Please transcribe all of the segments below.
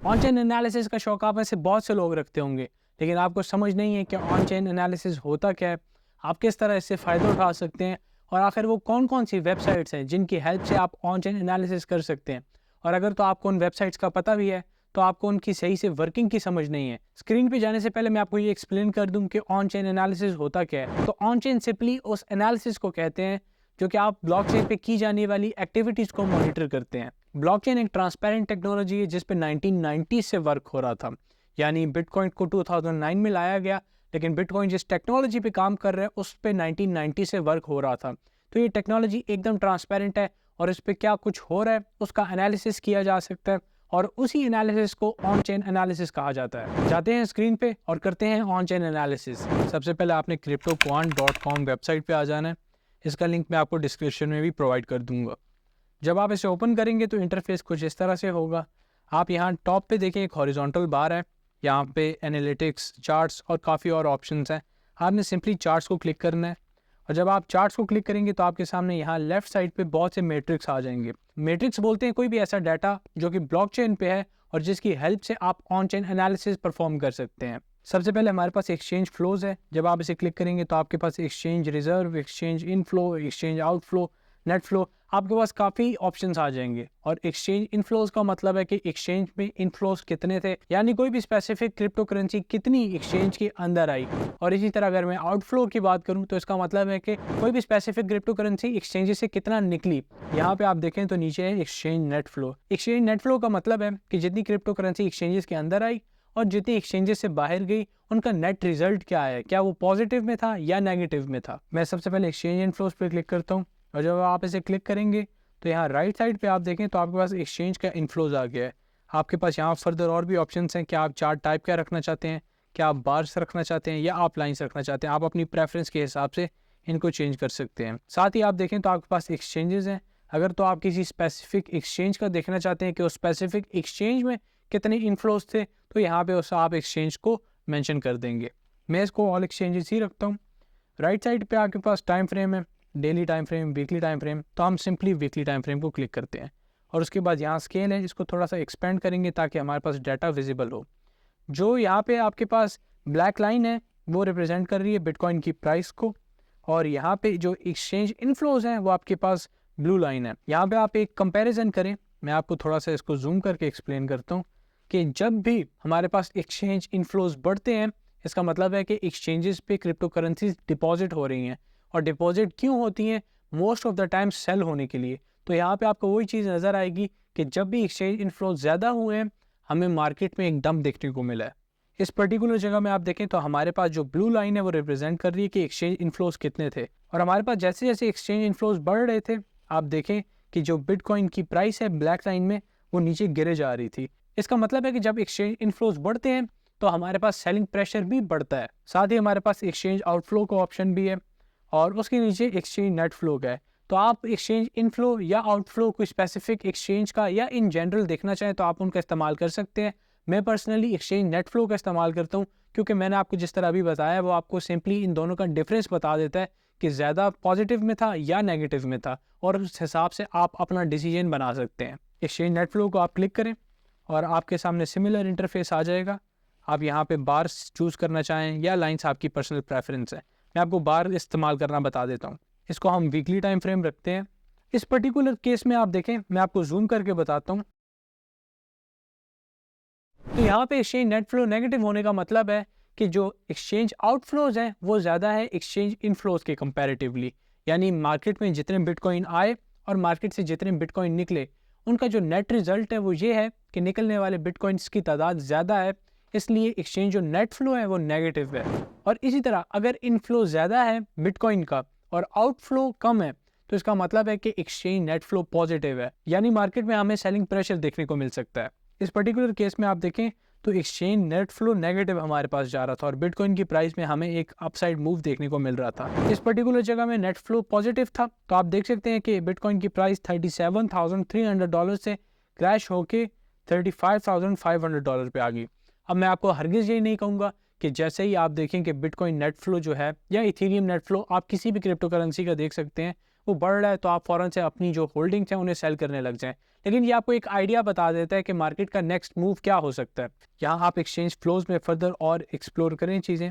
On chain analysis का शौक आप में से बहुत से लोग रखते होंगे, लेकिन आपको समझ नहीं है कि ऑन चेन एनालिसिस होता क्या है, आप किस तरह इससे फ़ायदा उठा सकते हैं और आखिर वो कौन कौन सी वेबसाइट्स हैं जिनकी हेल्प से आप ऑन चेन एनालिसिस कर सकते हैं। और अगर तो आपको उन वेबसाइट्स का पता भी है तो आपको उनकी सही से वर्किंग की समझ नहीं है। स्क्रीन पे जाने से पहले मैं आपको ये एक्सप्लेन कर दूं कि ऑन चेन एनालिसिस होता क्या है। तो ऑन चेन सिंपली उस एनालिसिस को कहते हैं जो कि आप ब्लॉकचेन पे की जाने वाली एक्टिविटीज़ को मॉनिटर करते हैं। ब्लॉकचेन एक ट्रांसपेरेंट टेक्नोलॉजी है जिस पे 1990 से वर्क हो रहा था, यानी बिटकॉइन को 2009 में लाया गया, लेकिन बिटकॉइन जिस टेक्नोलॉजी पे काम कर रहा है उस पे 1990 से वर्क हो रहा था। तो ये टेक्नोलॉजी एकदम ट्रांसपेरेंट है और इस पे क्या कुछ हो रहा है उसका एनालिसिस किया जा सकता है और उसी एनालिसिस को ऑन चेन एनालिसिस कहा जाता है। जाते हैं स्क्रीन पे और करते हैं ऑन चेन एनालिसिस। सबसे पहले आपने cryptoquant.com वेबसाइट पे आ जाना है। इसका लिंक मैं आपको डिस्क्रिप्शन में भी प्रोवाइड कर दूंगा। जब आप इसे ओपन करेंगे तो इंटरफेस कुछ इस तरह से होगा। आप यहाँ टॉप पे देखें, एक हॉरिजॉन्टल बार है, यहाँ पे एनालिटिक्स, चार्ट्स और काफ़ी और ऑप्शंस हैं। आपने सिंपली चार्ट्स को क्लिक करना है और जब आप चार्ट्स को क्लिक करेंगे तो आपके सामने यहाँ लेफ्ट साइड पे बहुत से मैट्रिक्स आ जाएंगे। मैट्रिक्स बोलते हैं कोई भी ऐसा डाटा जो कि ब्लॉकचेन पे है और जिसकी हेल्प से आप ऑन चेन एनालिसिस परफॉर्म कर सकते हैं। सबसे पहले हमारे पास एक्सचेंज फ्लोज है। जब आप इसे क्लिक करेंगे तो आपके पास exchange reserve, exchange inflow, exchange outflow, net flow, आपके पास काफ़ी ऑप्शंस आ जाएंगे। और एक्सचेंज इनफ्लोज का मतलब है कि एक्सचेंज में इनफ्लोज कितने थे, यानी कोई भी स्पेसिफिक क्रिप्टो करेंसी कितनी एक्सचेंज के अंदर आई। और इसी तरह अगर मैं आउटफ्लो की बात करूं तो इसका मतलब है कि कोई भी स्पेसिफिक क्रिप्टो करेंसी एक्सचेंज से कितना निकली। यहाँ पे आप देखें तो नीचे है exchange net flow. Exchange net flow का मतलब है कि जितनी क्रिप्टो करेंसी एक्सचेंजेस के अंदर आई और जितनी एक्सचेंजेस से बाहर गई उनका नेट रिजल्ट क्या है, क्या वो पॉजिटिव में था या नेगेटिव में था। मैं सबसे पहले एक्सचेंज इनफ्लोज पे क्लिक करता हूँ और जब आप इसे क्लिक करेंगे तो यहाँ राइट साइड पे आप देखें तो आपके पास एक्सचेंज का इनफ्लोज आ गया है। आपके पास यहाँ फर्दर और भी ऑप्शंस हैं कि आप चार्ट टाइप क्या रखना चाहते हैं, क्या आप बार्स रखना चाहते हैं या आप लाइन्स रखना चाहते हैं। आप अपनी प्रेफरेंस के हिसाब से इनको चेंज कर सकते हैं। साथ ही आप देखें तो आपके पास एक्सचेंजेस हैं। अगर तो आप किसी स्पेसिफिक एक्सचेंज का देखना चाहते हैं कि उस स्पेसिफिक एक्सचेंज में कितने इनफ्लोज थे तो यहाँ पे उस आप एक्सचेंज को मेंशन कर देंगे। मैं इसको ऑल एक्सचेंजेस ही रखता हूँ। राइट साइड पे आपके पास टाइम फ्रेम है, daily time frame, weekly time frame. तो हम सिंपली वीकली टाइम फ्रेम को क्लिक करते हैं और उसके बाद यहाँ स्केल है, इसको थोड़ा सा एक्सपेंड करेंगे ताकि हमारे पास डाटा विजिबल हो। जो यहाँ पे आपके पास ब्लैक लाइन है वो रिप्रेजेंट कर रही है बिटकॉइन की प्राइस को और यहाँ पे जो एक्सचेंज इनफ्लोज हैं वो आपके पास ब्लू लाइन है। यहाँ पे आप एक कंपैरिजन करें, मैं आपको थोड़ा सा इसको जूम करके एक्सप्लेन करता हूँ कि जब भी हमारे पास एक्सचेंज इनफ्लोज बढ़ते हैं इसका मतलब है कि एक्सचेंजेस पे क्रिप्टो करेंसीज डिपॉजिट हो रही हैं। और डिपॉजिट क्यों होती हैं? Most of the time sale होने के लिए। तो यहाँ पे आपको वही चीज़ नज़र आएगी कि जब भी एक्सचेंज इनफ्लोज ज़्यादा हुए हैं हमें मार्केट में एक डंप देखने को मिला है। इस पर्टिकुलर जगह में आप देखें तो हमारे पास जो ब्लू लाइन है वो रिप्रेजेंट कर रही है कि एक्सचेंज इनफ्लोज कितने थे और हमारे पास जैसे जैसे एक्सचेंज इनफ्लोज बढ़ रहे थे आप देखें कि जो बिटकॉइन की प्राइस है ब्लैक लाइन में वो नीचे गिरे जा रही थी। इसका मतलब है कि जब एक्सचेंज इनफ्लोज बढ़ते हैं तो हमारे पास सेलिंग प्रेशर भी बढ़ता है। साथ ही हमारे पास एक्सचेंज आउटफ्लो का ऑप्शन भी है और उसके नीचे एक्सचेंज नेट फ्लो का है। तो आप एक्सचेंज इनफ्लो या आउटफ्लो कोई स्पेसिफिक एक्सचेंज का या इन जनरल देखना चाहें तो आप उनका इस्तेमाल कर सकते हैं। मैं पर्सनली एक्सचेंज नेट फ्लो का इस्तेमाल करता हूँ क्योंकि मैंने आपको जिस तरह अभी बताया वो आपको सिंपली इन दोनों का डिफरेंस बता देता है कि ज़्यादा पॉजिटिव में था या नेगेटिव में था और उस हिसाब से आप अपना डिसीजन बना सकते हैं। एक्सचेंज नेट फ्लो को आप क्लिक करें और आपके सामने सिमिलर इंटरफेस आ जाएगा। आप यहाँ पे बार्स चूज़ करना चाहें या लाइंस, आपकी पर्सनल प्रेफरेंस है। मैं आपको बार इस्तेमाल करना बता देता हूँ। इसको हम वीकली टाइम फ्रेम रखते हैं। इस पर्टिकुलर केस में आप देखें, मैं आपको जूम करके बताता हूँ। तो यहाँ पे एक्सचेंज नेट फ्लो नेगेटिव होने का मतलब है कि जो एक्सचेंज आउटफ्लोज हैं वो ज़्यादा है एक्सचेंज इनफ्लोज के कंपैरेटिवली। यानी मार्केट में जितने बिटकॉइन आए और मार्केट से जितने बिटकॉइन निकले उनका जो नेट रिजल्ट है वो ये है कि निकलने वाले बिटकॉइंस की तादाद ज़्यादा है, इसलिए एक्सचेंज जो नेट फ्लो है वो नेगेटिव है। और इसी तरह अगर इनफ्लो ज़्यादा है बिटकॉइन का और आउटफ्लो कम है तो इसका मतलब है कि एक्सचेंज नेट फ्लो पॉजिटिव है, यानी मार्केट में हमें सेलिंग प्रेशर देखने को मिल सकता है। इस पर्टिकुलर केस में आप देखें तो एक्सचेंज नेट फ्लो नेगेटिव हमारे पास जा रहा था और बिटकॉइन की प्राइस में हमें एक अपसाइड मूव देखने को मिल रहा था। इस पर्टिकुलर जगह में नेट फ्लो पॉजिटिव था तो आप देख सकते हैं कि बिटकॉइन की प्राइस $37,300 से क्रैश होके $35,500 पे आ गई। अब मैं आपको हरगिज़ यही नहीं कहूँगा कि जैसे ही आप देखें कि बिटकॉइन नेट फ्लो जो है या इथेरियम नेट फ्लो, आप किसी भी क्रिप्टो करेंसी का देख सकते हैं, वो बढ़ रहा है तो आप फ़ौरन से अपनी जो होल्डिंग्स हैं उन्हें सेल करने लग जाएं। लेकिन ये आपको एक आइडिया बता देता है कि मार्केट का नेक्स्ट मूव क्या हो सकता है। यहाँ आप एक्सचेंज फ्लोज में फर्दर और एक्सप्लोर करें चीज़ें।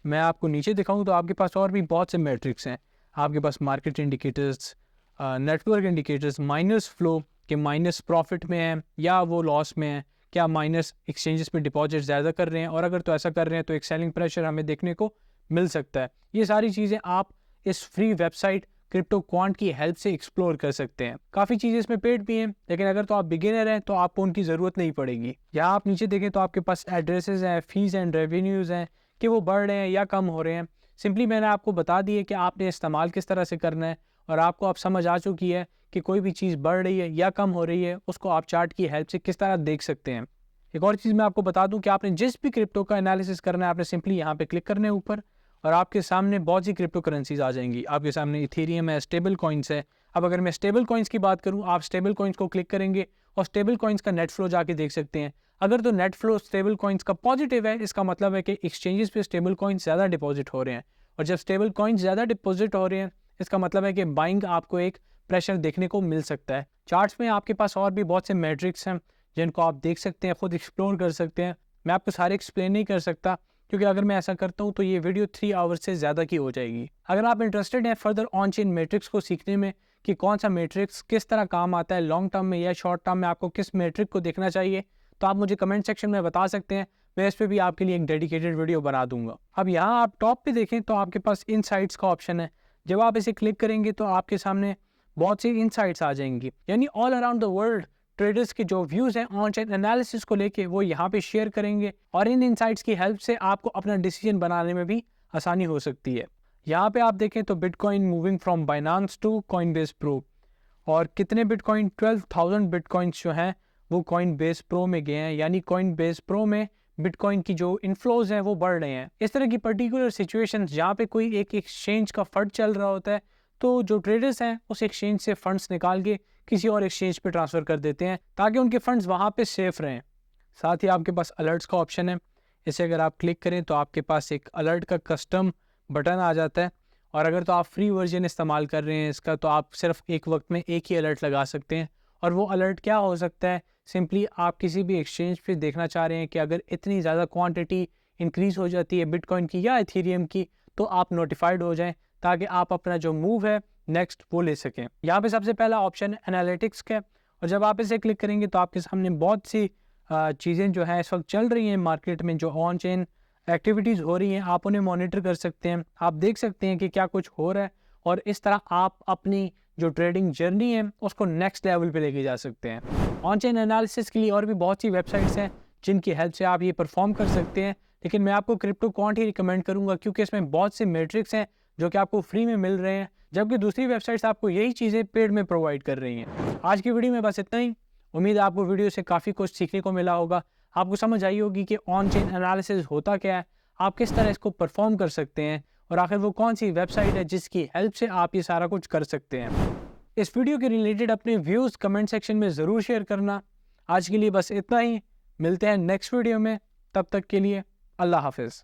मैं आपको नीचे दिखाऊं तो आपके पास और भी बहुत से मैट्रिक्स हैं। आपके पास market indicators, network indicators, minus flow के माइनस प्रॉफिट में है या वो लॉस में है, क्या माइनस एक्सचेंजेस पे डिपॉजिट ज़्यादा कर रहे हैं, और अगर तो ऐसा कर रहे हैं तो एक सेलिंग प्रेशर हमें देखने को मिल सकता है। ये सारी चीज़ें आप इस फ्री वेबसाइट क्रिप्टो क्वांट की हेल्प से एक्सप्लोर कर सकते हैं। काफ़ी चीज़ें इसमें पेड भी हैं, लेकिन अगर तो आप बिगिनर हैं तो आपको उनकी ज़रूरत नहीं पड़ेगी। यहाँ आप नीचे देखें तो आपके पास एड्रेसेस हैं, फीस एंड रेवेन्यूज़ हैं कि वो बढ़ रहे हैं या कम हो रहे हैं। सिंपली मैंने आपको बता दी है कि आपने इस्तेमाल किस तरह से करना है, और आपको अब समझ आ चुकी है कि कोई भी चीज़ बढ़ रही है या कम हो रही है उसको आप चार्ट की हेल्प से किस तरह देख सकते हैं। एक और चीज़ मैं आपको बता दूं कि आपने जिस भी क्रिप्टो का एनालिसिस करना है आपने सिंपली यहाँ पे क्लिक करना है ऊपर, और आपके सामने बहुत सी क्रिप्टो करेंसीज आ जाएंगी। आपके सामने इथेरियम है, स्टेबल कॉइन्स है। अब अगर मैं स्टेबल कॉइन्स की बात करूँ, आप स्टेबल कॉइन्स को क्लिक करेंगे और स्टेबल कॉइन्स का नेट फ्लो जाके देख सकते हैं। अगर तो नेट फ्लो स्टेबल कॉइन्स का पॉजिटिव है, इसका मतलब है कि एक्सचेंजेस पे स्टेबल कॉइन्स ज़्यादा डिपॉजिट हो रहे हैं, और जब स्टेबल कॉइन्स ज़्यादा डिपॉजिट हो रहे हैं इसका मतलब है कि बाइंग आपको एक प्रेशर देखने को मिल सकता है। चार्ट्स में आपके पास और भी बहुत से मैट्रिक्स हैं जिनको आप देख सकते हैं, खुद एक्सप्लोर कर सकते हैं। मैं आपको सारे एक्सप्लेन नहीं कर सकता क्योंकि अगर मैं ऐसा करता हूं तो ये वीडियो 3 आवर्स से ज़्यादा की हो जाएगी। अगर आप इंटरेस्टेड हैं फर्दर ऑन चेन मैट्रिक्स को सीखने में कि कौन सा मैट्रिक्स किस तरह काम आता है, लॉन्ग टर्म में या शॉर्ट टर्म में आपको किस मैट्रिक को देखना चाहिए, तो आप मुझे कमेंट सेक्शन में बता सकते हैं। मैं इस पर भी आपके लिए एक डेडिकेटेड वीडियो बना दूंगा। अब यहाँ आप टॉप पे देखें तो आपके पास इनसाइट्स का ऑप्शन है। जब आप इसे क्लिक करेंगे तो आपके सामने बहुत सी इनसाइट्स आ जाएंगी, यानी all around the world traders के जो व्यूज़ हैं ऑन चेन एनालिसिस को लेके वो यहाँ पे शेयर करेंगे, और इन इनसाइट्स की हेल्प से आपको अपना डिसीजन बनाने में भी आसानी हो सकती है। यहाँ पे आप देखें तो bitcoin moving from Binance to Coinbase pro, और कितने बिटकॉइन 12,000 बिटकॉइंस जो हैं वो कॉइनबेस प्रो में गए हैं, यानी कॉइनबेस प्रो में बिटकॉइन की जो इनफ्लोज हैं वो बढ़ रहे हैं। इस तरह की पर्टिकुलर सिचुएशंस जहाँ पे कोई एक एक्सचेंज का फंड चल रहा होता है तो जो ट्रेडर्स हैं उस एक्सचेंज से फंड्स निकाल के किसी और एक्सचेंज पे ट्रांसफ़र कर देते हैं ताकि उनके फंड्स वहाँ पे सेफ रहें। साथ ही आपके पास अलर्ट्स का ऑप्शन है। इसे अगर आप क्लिक करें तो आपके पास एक अलर्ट का कस्टम बटन आ जाता है, और अगर तो आप फ्री वर्जन इस्तेमाल कर रहे हैं इसका तो आप सिर्फ एक वक्त में एक ही अलर्ट लगा सकते हैं। और वो अलर्ट क्या हो सकता है, सिंपली आप किसी भी एक्सचेंज पे देखना चाह रहे हैं कि अगर इतनी ज़्यादा क्वांटिटी इंक्रीज़ हो जाती है बिटकॉइन की या इथेरियम की तो आप नोटिफाइड हो जाएं ताकि आप अपना जो मूव है नेक्स्ट वो ले सकें। यहाँ पे सबसे पहला ऑप्शन है एनालिटिक्स का, और जब आप इसे क्लिक करेंगे तो आपके सामने बहुत सी चीज़ें जो हैं इस वक्त चल रही हैं मार्केट में, जो ऑन चेन एक्टिविटीज़ हो रही हैं आप उन्हें मॉनिटर कर सकते हैं। आप देख सकते हैं कि क्या कुछ हो रहा है, और इस तरह आप अपनी जो ट्रेडिंग जर्नी है उसको नेक्स्ट लेवल पे लेके जा सकते हैं। ऑन चेन एनालिसिस के लिए और भी बहुत सी वेबसाइट्स हैं जिनकी हेल्प से आप ये परफॉर्म कर सकते हैं, लेकिन मैं आपको क्रिप्टो क्वांट ही रिकमेंड करूँगा क्योंकि इसमें बहुत से मैट्रिक्स हैं जो कि आपको फ्री में मिल रहे हैं, जबकि दूसरी वेबसाइट्स आपको यही चीज़ें पेड में प्रोवाइड कर रही हैं। आज की वीडियो में बस इतना ही। उम्मीद है आपको वीडियो से काफ़ी कुछ सीखने को मिला होगा, आपको समझ आई होगी कि ऑन चेन एनालिसिस होता क्या है, आप किस तरह इसको परफॉर्म कर सकते हैं, और आखिर वो कौन सी वेबसाइट है जिसकी हेल्प से आप ये सारा कुछ कर सकते हैं। इस वीडियो के रिलेटेड अपने व्यूज़ कमेंट सेक्शन में ज़रूर शेयर करना। आज के लिए बस इतना ही, मिलते हैं नेक्स्ट वीडियो में, तब तक के लिए अल्लाह हाफिज़।